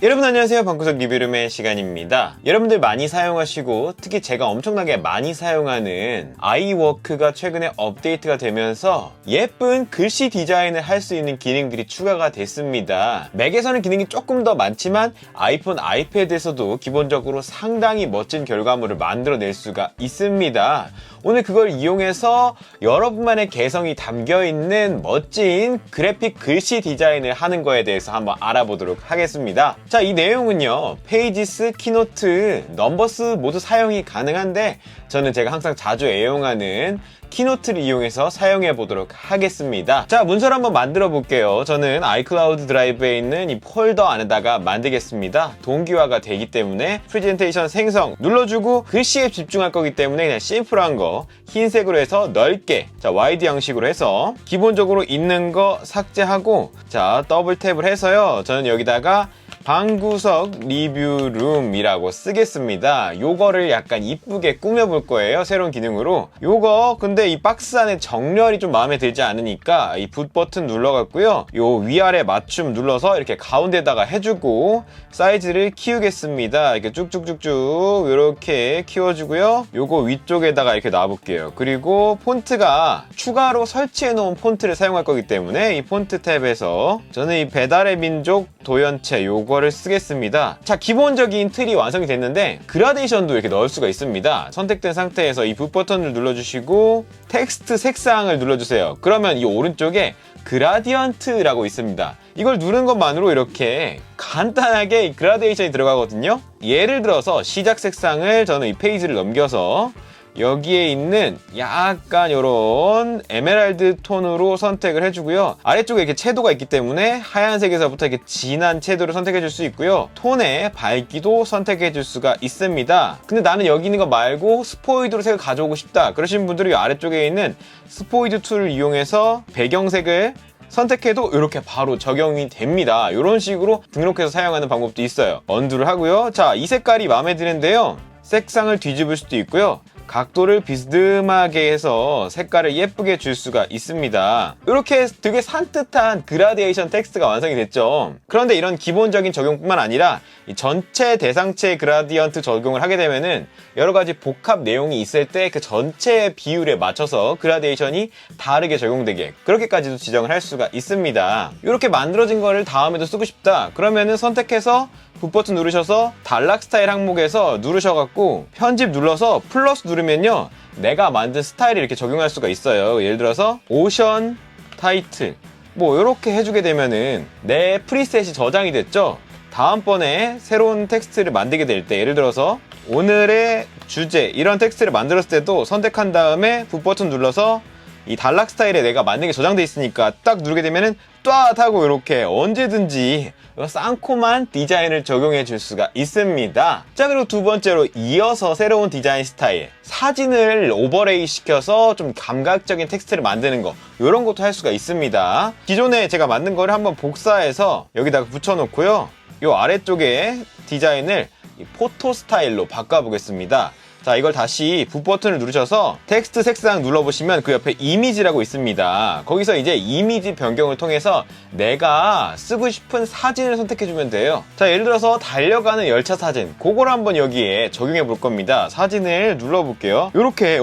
여러분 안녕하세요. 방구석 리뷰룸의 시간입니다. 여러분들 많이 사용하시고 특히 제가 엄청나게 많이 사용하는 아이워크가 최근에 업데이트가 되면서 예쁜 글씨 디자인을 할 수 있는 기능들이 추가가 됐습니다. 맥에서는 기능이 조금 더 많지만 아이폰, 아이패드에서도 기본적으로 상당히 멋진 결과물을 만들어낼 수가 있습니다. 오늘 그걸 이용해서 여러분만의 개성이 담겨있는 멋진 그래픽 글씨 디자인을 하는 거에 대해서 한번 알아보도록 하겠습니다. 자, 이 내용은요, 페이지스, 키노트, 넘버스 모두 사용이 가능한데 저는 제가 항상 자주 애용하는 키노트를 이용해서 사용해 보도록 하겠습니다. 자, 문서를 한번 만들어 볼게요. 저는 아이클라우드 드라이브에 있는 이 폴더 안에다가 만들겠습니다. 동기화가 되기 때문에 프레젠테이션 생성 눌러주고 글씨에 집중할 거기 때문에 그냥 심플한 거 흰색으로 해서 넓게, 자, 와이드 형식으로 해서 기본적으로 있는 거 삭제하고, 자, 더블 탭을 해서요, 저는 여기다가 방구석 리뷰룸이라고 쓰겠습니다. 요거를 약간 이쁘게 꾸며볼 거예요. 새로운 기능으로. 요거 근데 이 박스 안에 정렬이 좀 마음에 들지 않으니까 이 붓 버튼 눌러갖고요, 요 위아래 맞춤 눌러서 이렇게 가운데다가 해주고 사이즈를 키우겠습니다. 이렇게 쭉쭉쭉쭉 이렇게 키워주고요, 요거 위쪽에다가 이렇게 놔볼게요. 그리고 폰트가 추가로 설치해놓은 폰트를 사용할 거기 때문에 이 폰트 탭에서 저는 이 배달의 민족 도연체 요거를 쓰겠습니다. 자, 기본적인 틀이 완성이 됐는데 그라데이션도 이렇게 넣을 수가 있습니다. 선택된 상태에서 이 붓 버튼을 눌러주시고 텍스트 색상을 눌러주세요. 그러면 이 오른쪽에 그라디언트라고 있습니다. 이걸 누른 것만으로 이렇게 간단하게 그라데이션이 들어가거든요. 예를 들어서 시작 색상을 저는 이 페이지를 넘겨서 여기에 있는 약간 요런 에메랄드 톤으로 선택을 해주고요, 아래쪽에 이렇게 채도가 있기 때문에 하얀색에서부터 이렇게 진한 채도를 선택해 줄 수 있고요, 톤의 밝기도 선택해 줄 수가 있습니다. 근데 나는 여기 있는 거 말고 스포이드로 색을 가져오고 싶다 그러신 분들은 이 아래쪽에 있는 스포이드 툴을 이용해서 배경색을 선택해도 이렇게 바로 적용이 됩니다. 이런 식으로 등록해서 사용하는 방법도 있어요. 언두를 하고요. 자, 이 색깔이 마음에 드는데요, 색상을 뒤집을 수도 있고요, 각도를 비스듬하게 해서 색깔을 예쁘게 줄 수가 있습니다. 이렇게 되게 산뜻한 그라데이션 텍스트가 완성이 됐죠. 그런데 이런 기본적인 적용뿐만 아니라 이 전체 대상체 그라디언트 적용을 하게 되면은 여러가지 복합 내용이 있을 때 그 전체 비율에 맞춰서 그라데이션이 다르게 적용되게 그렇게까지도 지정을 할 수가 있습니다. 이렇게 만들어진 거를 다음에도 쓰고 싶다 그러면은 선택해서 붓 버튼 누르셔서 단락 스타일 항목에서 누르셔갖고 편집 눌러서 플러스 누르면요, 내가 만든 스타일을 이렇게 적용할 수가 있어요. 예를 들어서 오션 타이틀 뭐 이렇게 해주게 되면은 내 프리셋이 저장이 됐죠. 다음번에 새로운 텍스트를 만들게 될 때, 예를 들어서 오늘의 주제 이런 text를 만들었을 때도 선택한 다음에 붓 버튼 눌러서 이 단락 스타일에 내가 만든 게 저장돼 있으니까 딱 누르게 되면은 뚜앗 하고 이렇게 언제든지 쌍코만 디자인을 적용해 줄 수가 있습니다. 자, 그리고 두 번째로 이어서 새로운 디자인 스타일, 사진을 오버레이 시켜서 좀 감각적인 텍스트를 만드는 거, 이런 것도 할 수가 있습니다. 기존에 제가 만든 거를 한번 복사해서 여기다가 붙여놓고요, 요 아래쪽에 디자인을 이 포토 스타일로 바꿔보겠습니다. 자, 이걸 다시 붓 버튼을 누르셔서 텍스트 색상 눌러보시면 그 옆에 이미지라고 있습니다. 거기서 이제 이미지 변경을 통해서 내가 쓰고 싶은 사진을 선택해주면 돼요. 자, 예를 들어서 달려가는 열차 사진, 그걸 한번 여기에 적용해 볼 겁니다. 사진을 눌러볼게요. 이렇게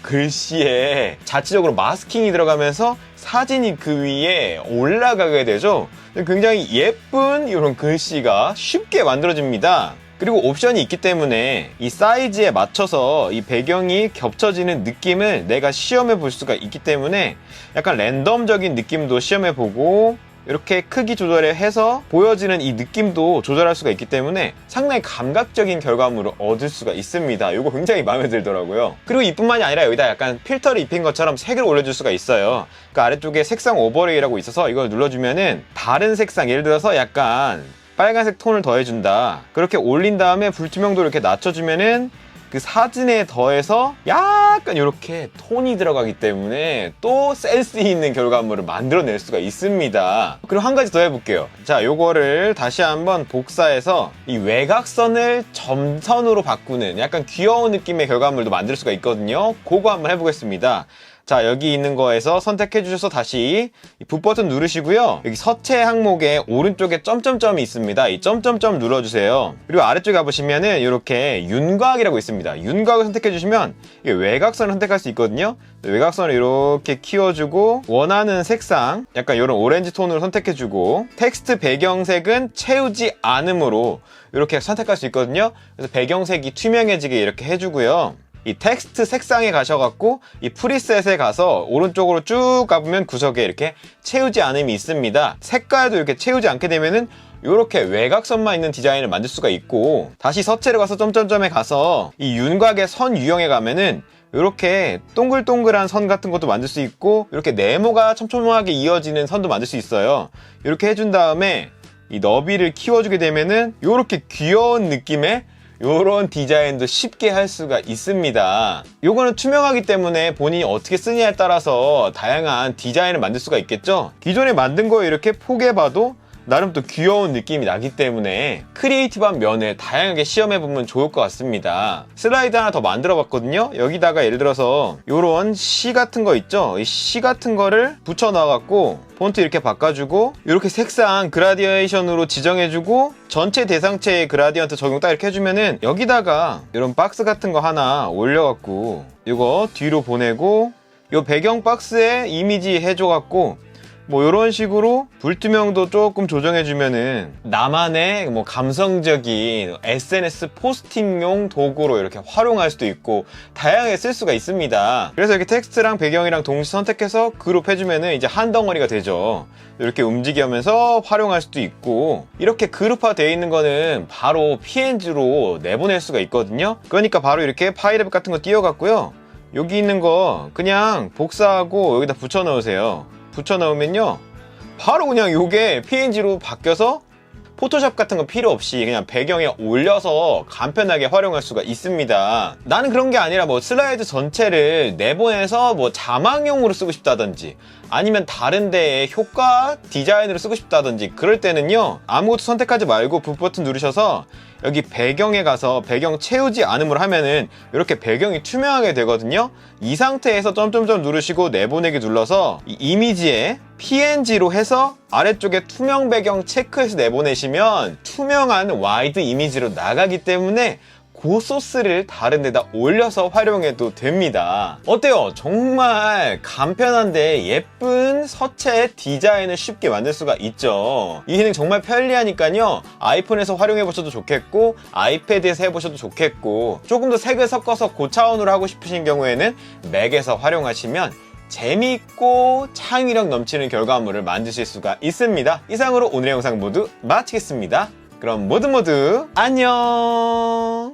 글씨에 자체적으로 마스킹이 들어가면서 사진이 그 위에 올라가게 되죠. 굉장히 예쁜 이런 글씨가 쉽게 만들어집니다. 그리고 옵션이 있기 때문에 이 사이즈에 맞춰서 이 배경이 겹쳐지는 느낌을 내가 시험해 볼 수가 있기 때문에 약간 랜덤적인 느낌도 시험해 보고, 이렇게 크기 조절을 해서 보여지는 이 느낌도 조절할 수가 있기 때문에 상당히 감각적인 결과물을 얻을 수가 있습니다. 이거 굉장히 마음에 들더라고요. 그리고 이뿐만이 아니라 여기다 약간 필터를 입힌 것처럼 색을 올려줄 수가 있어요. 그 아래쪽에 색상 오버레이라고 있어서 이걸 눌러주면은 다른 색상, 예를 들어서 약간 빨간색 톤을 더해준다, 그렇게 올린 다음에 불투명도 이렇게 낮춰주면은 그 사진에 더해서 약간 이렇게 톤이 들어가기 때문에 또 센스 있는 결과물을 만들어낼 수가 있습니다. 그리고 한 가지 더 해볼게요. 자, 요거를 다시 한번 복사해서 이 외곽선을 점선으로 바꾸는 약간 귀여운 느낌의 결과물도 만들 수가 있거든요. 그거 한번 해보겠습니다. 자, 여기 있는 거에서 선택해 주셔서 다시 붓 버튼 누르시고요. 여기 서체 항목에 오른쪽에 점점점이 있습니다. 이 점점점 눌러주세요. 그리고 아래쪽에 가보시면은 이렇게 윤곽이라고 있습니다. 윤곽을 선택해 주시면 이게 외곽선을 선택할 수 있거든요. 외곽선을 이렇게 키워주고 원하는 색상 약간 이런 오렌지 톤으로 선택해주고 텍스트 배경색은 채우지 않음으로 이렇게 선택할 수 있거든요. 그래서 배경색이 투명해지게 이렇게 해주고요. 이 텍스트 색상에 가셔갖고 이 프리셋에 가서 오른쪽으로 쭉 가보면 구석에 이렇게 채우지 않음이 있습니다. 색깔도 이렇게 채우지 않게 되면은 이렇게 외곽선만 있는 디자인을 만들 수가 있고, 다시 서체로 가서 점점점에 가서 이 윤곽의 선 유형에 가면은 이렇게 동글동글한 선 같은 것도 만들 수 있고, 이렇게 네모가 촘촘하게 이어지는 선도 만들 수 있어요. 이렇게 해준 다음에 이 너비를 키워주게 되면은 이렇게 귀여운 느낌의 요런 디자인도 쉽게 할 수가 있습니다. 요거는 투명하기 때문에 본인이 어떻게 쓰냐에 따라서 다양한 디자인을 만들 수가 있겠죠. 기존에 만든 거 이렇게 포개봐도 나름 또 귀여운 느낌이 나기 때문에 크리에이티브한 면을 다양하게 시험해보면 좋을 것 같습니다. 슬라이드 하나 더 만들어 봤거든요. 여기다가 예를 들어서 요런 시 같은 거 있죠. 이 시 같은 거를 붙여 넣어갖고 폰트 이렇게 바꿔주고 이렇게 색상 그라디에이션으로 지정해주고 전체 대상체의 그라디언트 적용 딱 이렇게 해주면은 여기다가 이런 박스 같은 거 하나 올려갖고 이거 뒤로 보내고 요 배경 박스에 이미지 해줘갖고 뭐 이런 식으로 불투명도 조금 조정해주면은 나만의 뭐 감성적인 SNS 포스팅용 도구로 이렇게 활용할 수도 있고 다양하게 쓸 수가 있습니다. 그래서 이렇게 텍스트랑 배경이랑 동시 선택해서 그룹 해주면은 이제 한 덩어리가 되죠. 이렇게 움직이면서 활용할 수도 있고, 이렇게 그룹화 되어 있는 거는 바로 PNG로 내보낼 수가 있거든요. 그러니까 바로 이렇게 파일 앱 같은 거 띄워갖고요. 여기 있는 거 그냥 복사하고 여기다 붙여 넣으세요. 붙여 넣으면요 바로 그냥 요게 PNG로 바뀌어서 포토샵 같은 거 필요 없이 그냥 배경에 올려서 간편하게 활용할 수가 있습니다. 나는 그런 게 아니라 뭐 슬라이드 전체를 내보내서 뭐 자막용으로 쓰고 싶다든지 아니면 다른 데에 효과 디자인으로 쓰고 싶다든지 그럴 때는요 아무것도 선택하지 말고 붓 버튼 누르셔서 여기 배경에 가서 배경 채우지 않음으로 하면은 이렇게 배경이 투명하게 되거든요. 이 상태에서 점점점 누르시고 내보내기 눌러서 이 이미지에 PNG로 해서 아래쪽에 투명 배경 체크해서 내보내시면 투명한 와이드 이미지로 나가기 때문에 그 소스를 다른 데다 올려서 활용해도 됩니다. 어때요? 정말 간편한데 예쁜 서체 디자인을 쉽게 만들 수가 있죠. 이 기능 정말 편리하니까요 아이폰에서 활용해보셔도 좋겠고 아이패드에서 해보셔도 좋겠고, 조금 더 색을 섞어서 고차원으로 하고 싶으신 경우에는 맥에서 활용하시면 재미있고 창의력 넘치는 결과물을 만드실 수가 있습니다. 이상으로 오늘의 영상 모두 마치겠습니다. 그럼 모두 안녕.